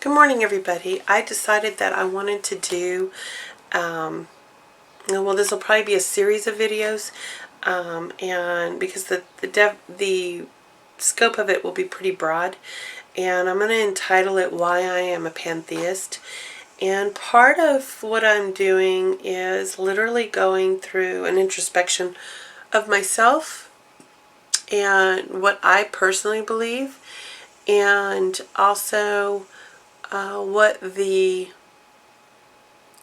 Good morning, everybody. I decided that I wanted to do, well, this will probably be a series of videos, and because the scope of it will be pretty broad, and I'm going to entitle it "Why I Am a Pantheist." And part of what I'm doing is literally going through an introspection of myself and what I personally believe, and also what the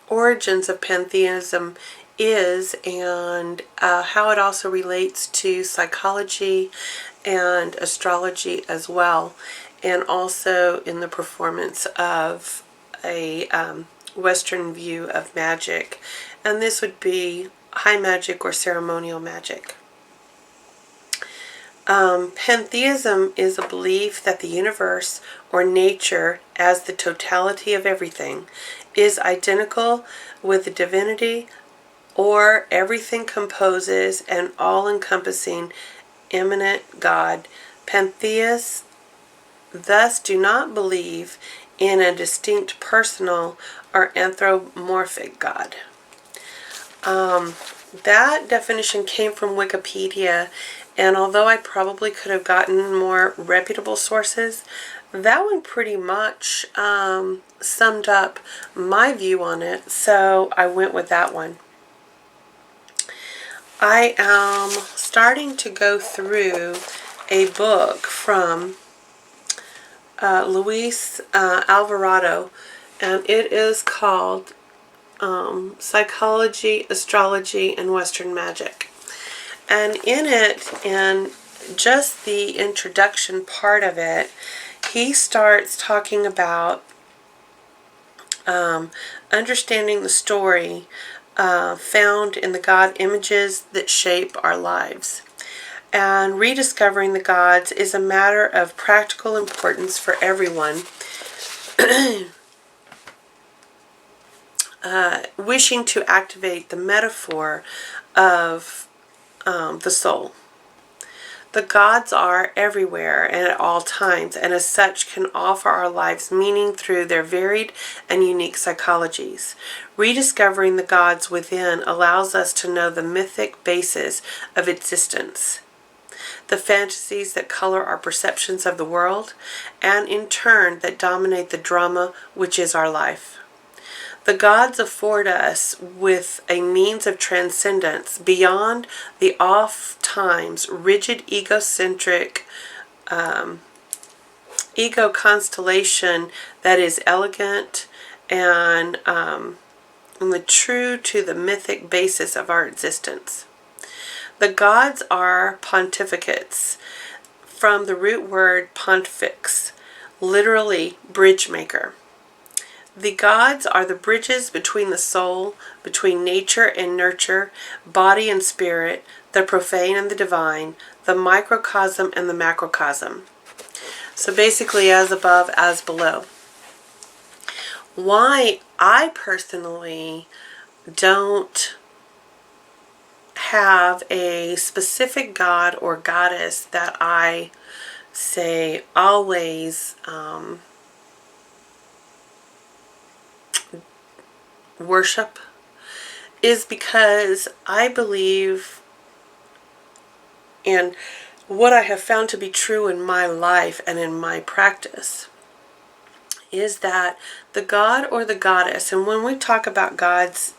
origins of pantheism is, and how it also relates to psychology and astrology as well, and also in the performance of a Western view of magic, and this would be high magic or ceremonial magic. Pantheism is a belief that the universe, or nature as the totality of everything, is identical with the divinity, or everything composes an all-encompassing immanent God. Pantheists thus do not believe in a distinct personal or anthropomorphic God. That definition came from Wikipedia, and although I probably could have gotten more reputable sources, that one pretty much summed up my view on it, so I went with that one. I am starting to go through a book from Luis Alvarado, and it is called Psychology, Astrology, and Western Magic. And in it, in just the introduction part of it, he starts talking about understanding the story found in the God images that shape our lives. And rediscovering the gods is a matter of practical importance for everyone wishing to activate the metaphor of the soul. The gods are everywhere and at all times, and as such can offer our lives meaning through their varied and unique psychologies. Rediscovering the gods within allows us to know the mythic basis of existence, the fantasies that color our perceptions of the world, and in turn that dominate the drama which is our life. The gods afford us with a means of transcendence beyond the oft-times rigid egocentric ego constellation that is elegant and true to the mythic basis of our existence. The gods are pontificates, from the root word pontifex, literally bridge maker. The gods are the bridges between the soul, between nature and nurture, body and spirit, the profane and the divine, the microcosm and the macrocosm. So basically, as above, as below. Why I personally don't have a specific god or goddess that I say always worship is because I believe, and what I have found to be true in my life and in my practice, is that the god or the goddess, and when we talk about gods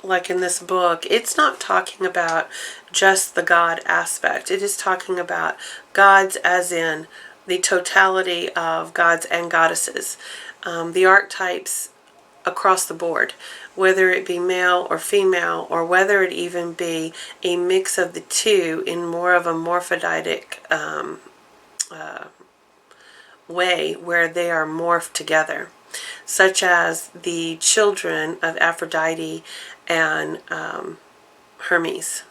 like in this book, it's not talking about just the god aspect. It is talking about gods as in the totality of gods and goddesses, the archetypes across the board, whether it be male or female, or whether it even be a mix of the two in more of a morphoditic way where they are morphed together, such as the children of Aphrodite and Hermes.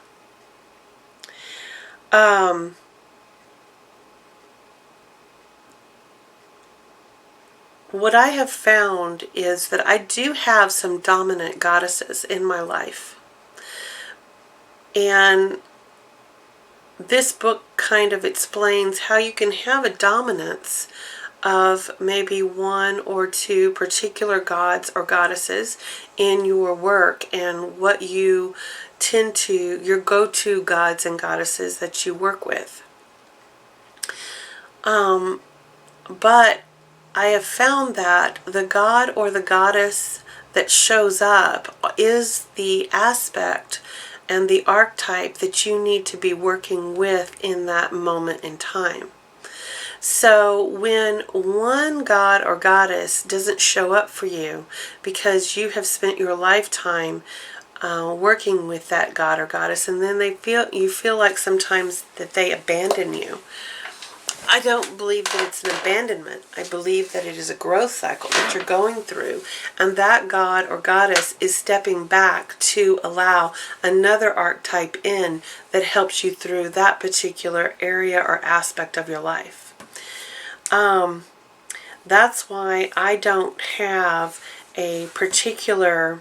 What I have found is that I do have some dominant goddesses in my life. And this book kind of explains how you can have a dominance of maybe one or two particular gods or goddesses in your work and what you tend to, your go-to gods and goddesses that you work with. But I have found that the god or the goddess that shows up is the aspect and the archetype that you need to be working with in that moment in time. So when one god or goddess doesn't show up for you because you have spent your lifetime working with that god or goddess, and then you feel like sometimes that they abandon you, I don't believe that it's an abandonment. I believe that it is a growth cycle that you're going through, and that god or goddess is stepping back to allow another archetype in that helps you through that particular area or aspect of your life. That's why I don't have a particular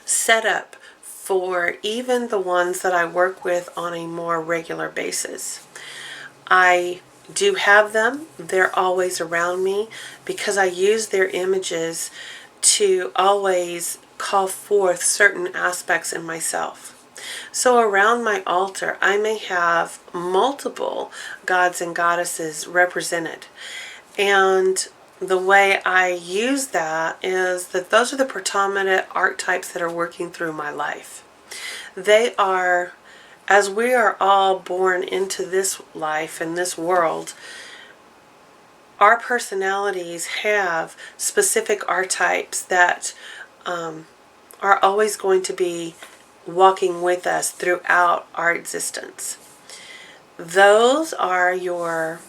setup for even the ones that I work with on a more regular basis. I do have them. They're always around me because I use their images to always call forth certain aspects in myself. So around my altar, I may have multiple gods and goddesses represented. And the way I use that is that those are the predominant archetypes that are working through my life. They are, as we are all born into this life and this world, our personalities have specific archetypes that are always going to be walking with us throughout our existence. Those are your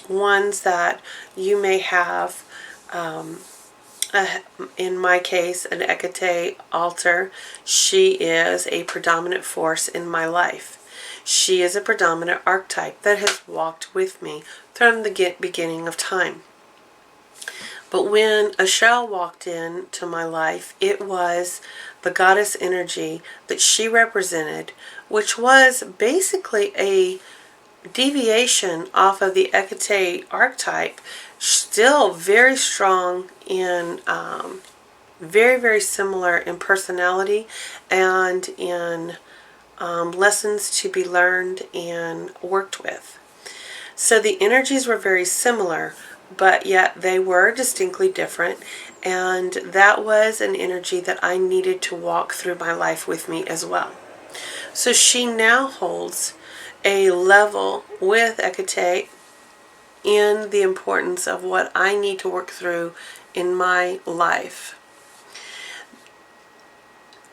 ones that you may have, in my case, an Hecate altar. She is a predominant force in my life. She is a predominant archetype that has walked with me from the beginning of time. But when Ashel walked into my life, it was the goddess energy that she represented, which was basically a deviation off of the Hecate archetype, still very strong in, very, very similar in personality and in lessons to be learned and worked with. So the energies were very similar, but yet they were distinctly different, and that was an energy that I needed to walk through my life with me as well. So she now holds a level with Hecate in the importance of what I need to work through in my life.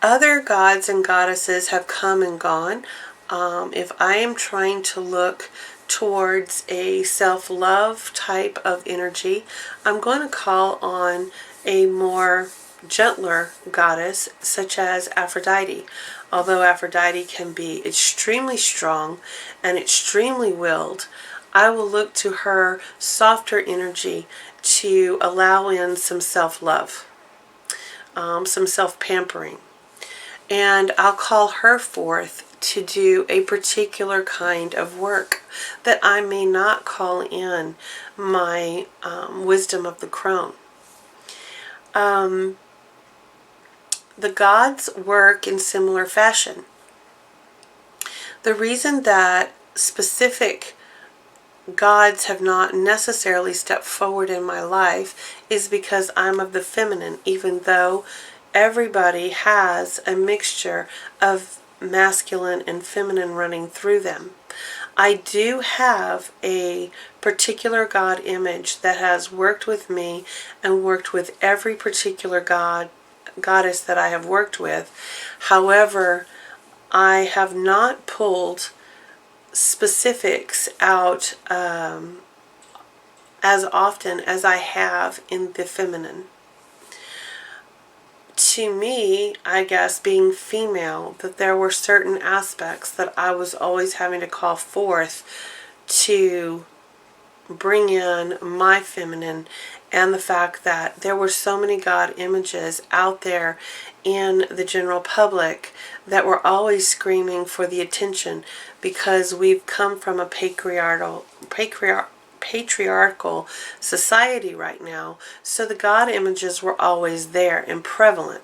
Other gods and goddesses have come and gone. If I am trying to look towards a self-love type of energy, I'm going to call on a more gentler goddess such as Aphrodite. Although Aphrodite can be extremely strong and extremely willed, I will look to her softer energy to allow in some self-love, some self-pampering. And I'll call her forth to do a particular kind of work that I may not call in my wisdom of the crone. The gods work in similar fashion. The reason that specific gods have not necessarily stepped forward in my life is because I'm of the feminine, even though everybody has a mixture of masculine and feminine running through them. I do have a particular god image that has worked with me and worked with every particular goddess that I have worked with. However, I have not pulled specifics out as often as I have in the feminine. To me, I guess, being female, that there were certain aspects that I was always having to call forth to bring in my feminine, and the fact that there were so many God images out there in the general public that were always screaming for the attention, because we've come from a patriarchal patriarchal society right now, so the God images were always there and prevalent.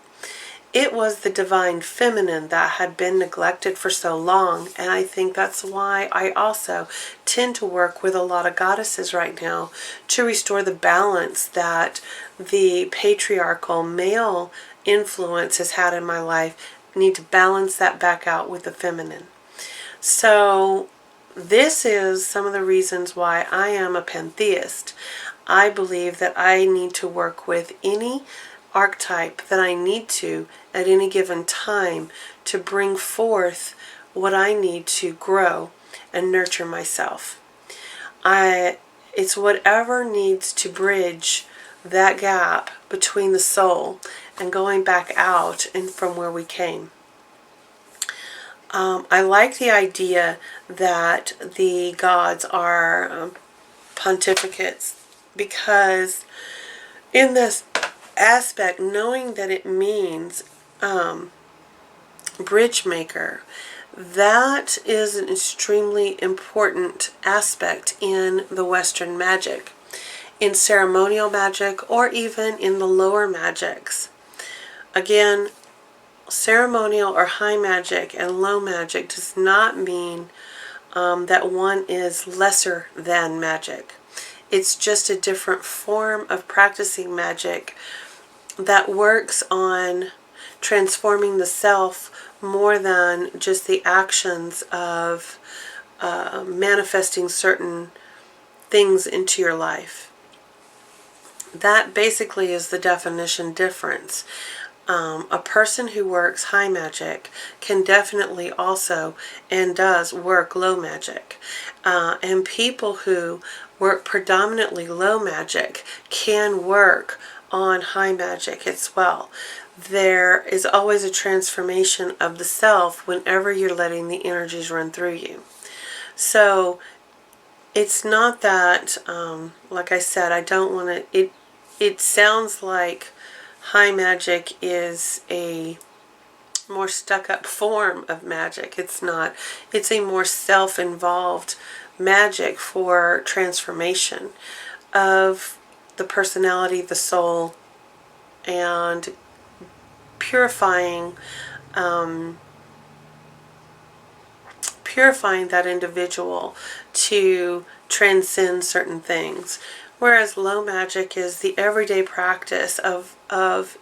It was the divine feminine that had been neglected for so long, and I think that's why I also tend to work with a lot of goddesses right now to restore the balance that the patriarchal male influence has had in my life. I need to balance that back out with the feminine. So this is some of the reasons why I am a pantheist. I believe that I need to work with any archetype that I need to at any given time to bring forth what I need to grow and nurture myself. It's whatever needs to bridge that gap between the soul and going back out and from where we came. I like the idea that the gods are pontificates, because in this aspect, knowing that it means bridge maker, that is an extremely important aspect in the Western magic, in ceremonial magic, or even in the lower magics. Again, ceremonial or high magic and low magic does not mean that one is lesser than magic. It's just a different form of practicing magic that works on transforming the self more than just the actions of manifesting certain things into your life. That basically is the definition difference. A person who works high magic can definitely also and does work low magic. And people who work predominantly low magic can work on high magic as well. There is always a transformation of the self whenever you're letting the energies run through you. So it's not that, like I said, I don't want to, it sounds like high magic is a more stuck-up form of magic. It's not. It's a more self-involved magic for transformation of the personality, the soul, and purifying that individual to transcend certain things. Whereas low magic is the everyday practice of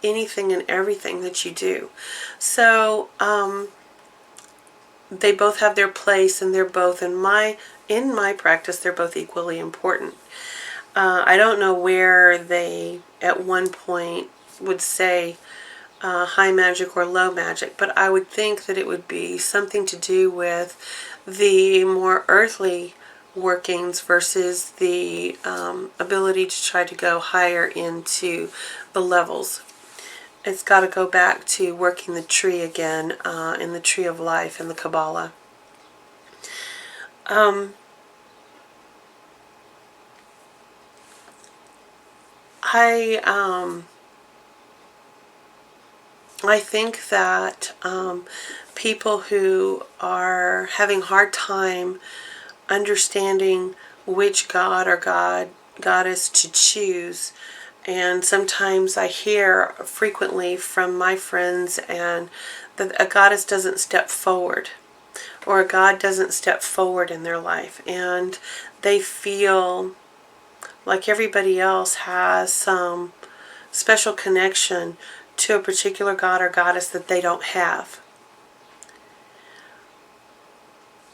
anything and everything that you do. So they both have their place, and they're both in my practice, they're both equally important. I don't know where they at one point would say high magic or low magic, but I would think that it would be something to do with the more earthly workings versus the ability to try to go higher into the levels. It's got to go back to working the tree again, in the tree of life in the Kabbalah. I think that people who are having a hard time understanding which god or goddess to choose, and sometimes I hear frequently from my friends and that a goddess doesn't step forward, or a god doesn't step forward in their life, and they feel like everybody else has some special connection to a particular god or goddess that they don't have.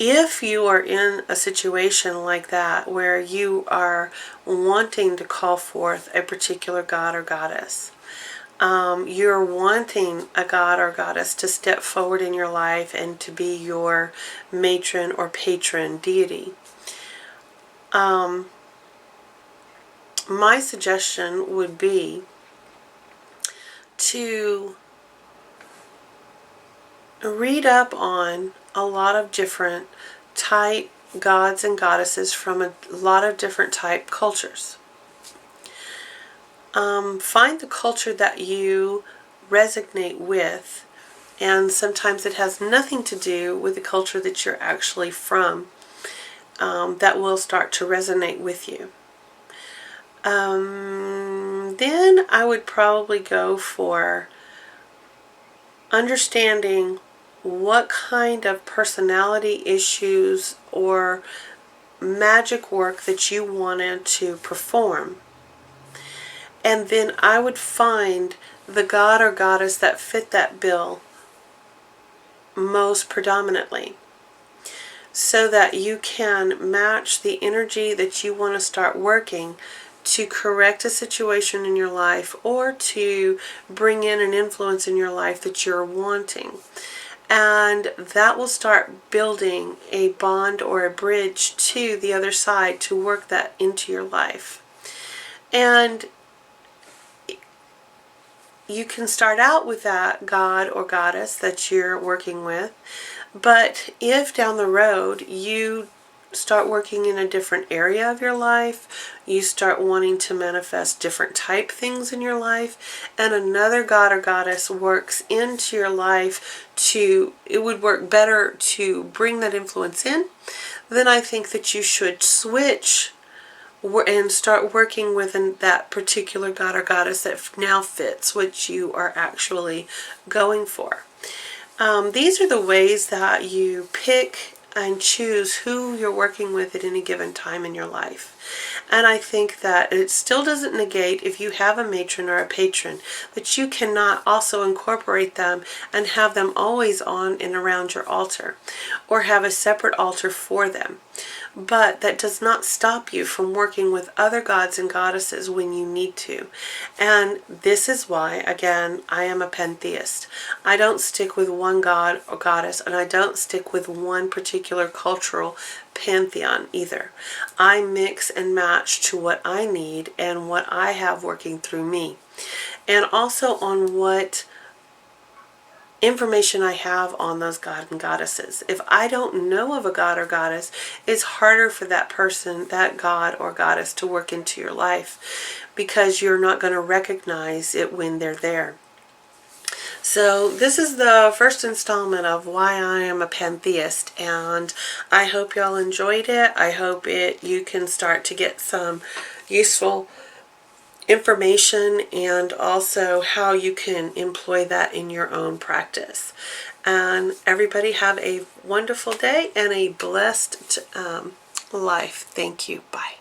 If you are in a situation like that where you are wanting to call forth a particular god or goddess, you're wanting a god or goddess to step forward in your life and to be your matron or patron deity, my suggestion would be to read up on a lot of different type gods and goddesses from a lot of different type cultures. Find the culture that you resonate with, and sometimes it has nothing to do with the culture that you're actually from, that will start to resonate with you. Then I would probably go for understanding what kind of personality issues or magic work that you wanted to perform. And then I would find the god or goddess that fit that bill most predominantly, so that you can match the energy that you want to start working to correct a situation in your life or to bring in an influence in your life that you're wanting. And that will start building a bond or a bridge to the other side to work that into your life. And you can start out with that god or goddess that you're working with, but if down the road you start working in a different area of your life, you start wanting to manifest different type things in your life, and another god or goddess works into your life it would work better to bring that influence in, then I think that you should switch and start working with that particular god or goddess that now fits what you are actually going for. These are the ways that you pick and choose who you're working with at any given time in your life. And I think that it still doesn't negate, if you have a matron or a patron, that you cannot also incorporate them and have them always on and around your altar, or have a separate altar for them. But that does not stop you from working with other gods and goddesses when you need to. And this is why, again, I am a pantheist. I don't stick with one god or goddess, and I don't stick with one particular cultural pantheon either. I mix and match to what I need and what I have working through me. And also on what information I have on those god and goddesses. If I don't know of a god or goddess, it's harder for that person, that god or goddess, to work into your life, because you're not going to recognize it when they're there. So this is the first installment of why I am a pantheist, and I hope y'all enjoyed it. I hope you can start to get some useful information, and also how you can employ that in your own practice. And everybody have a wonderful day and a blessed life. Thank you. Bye.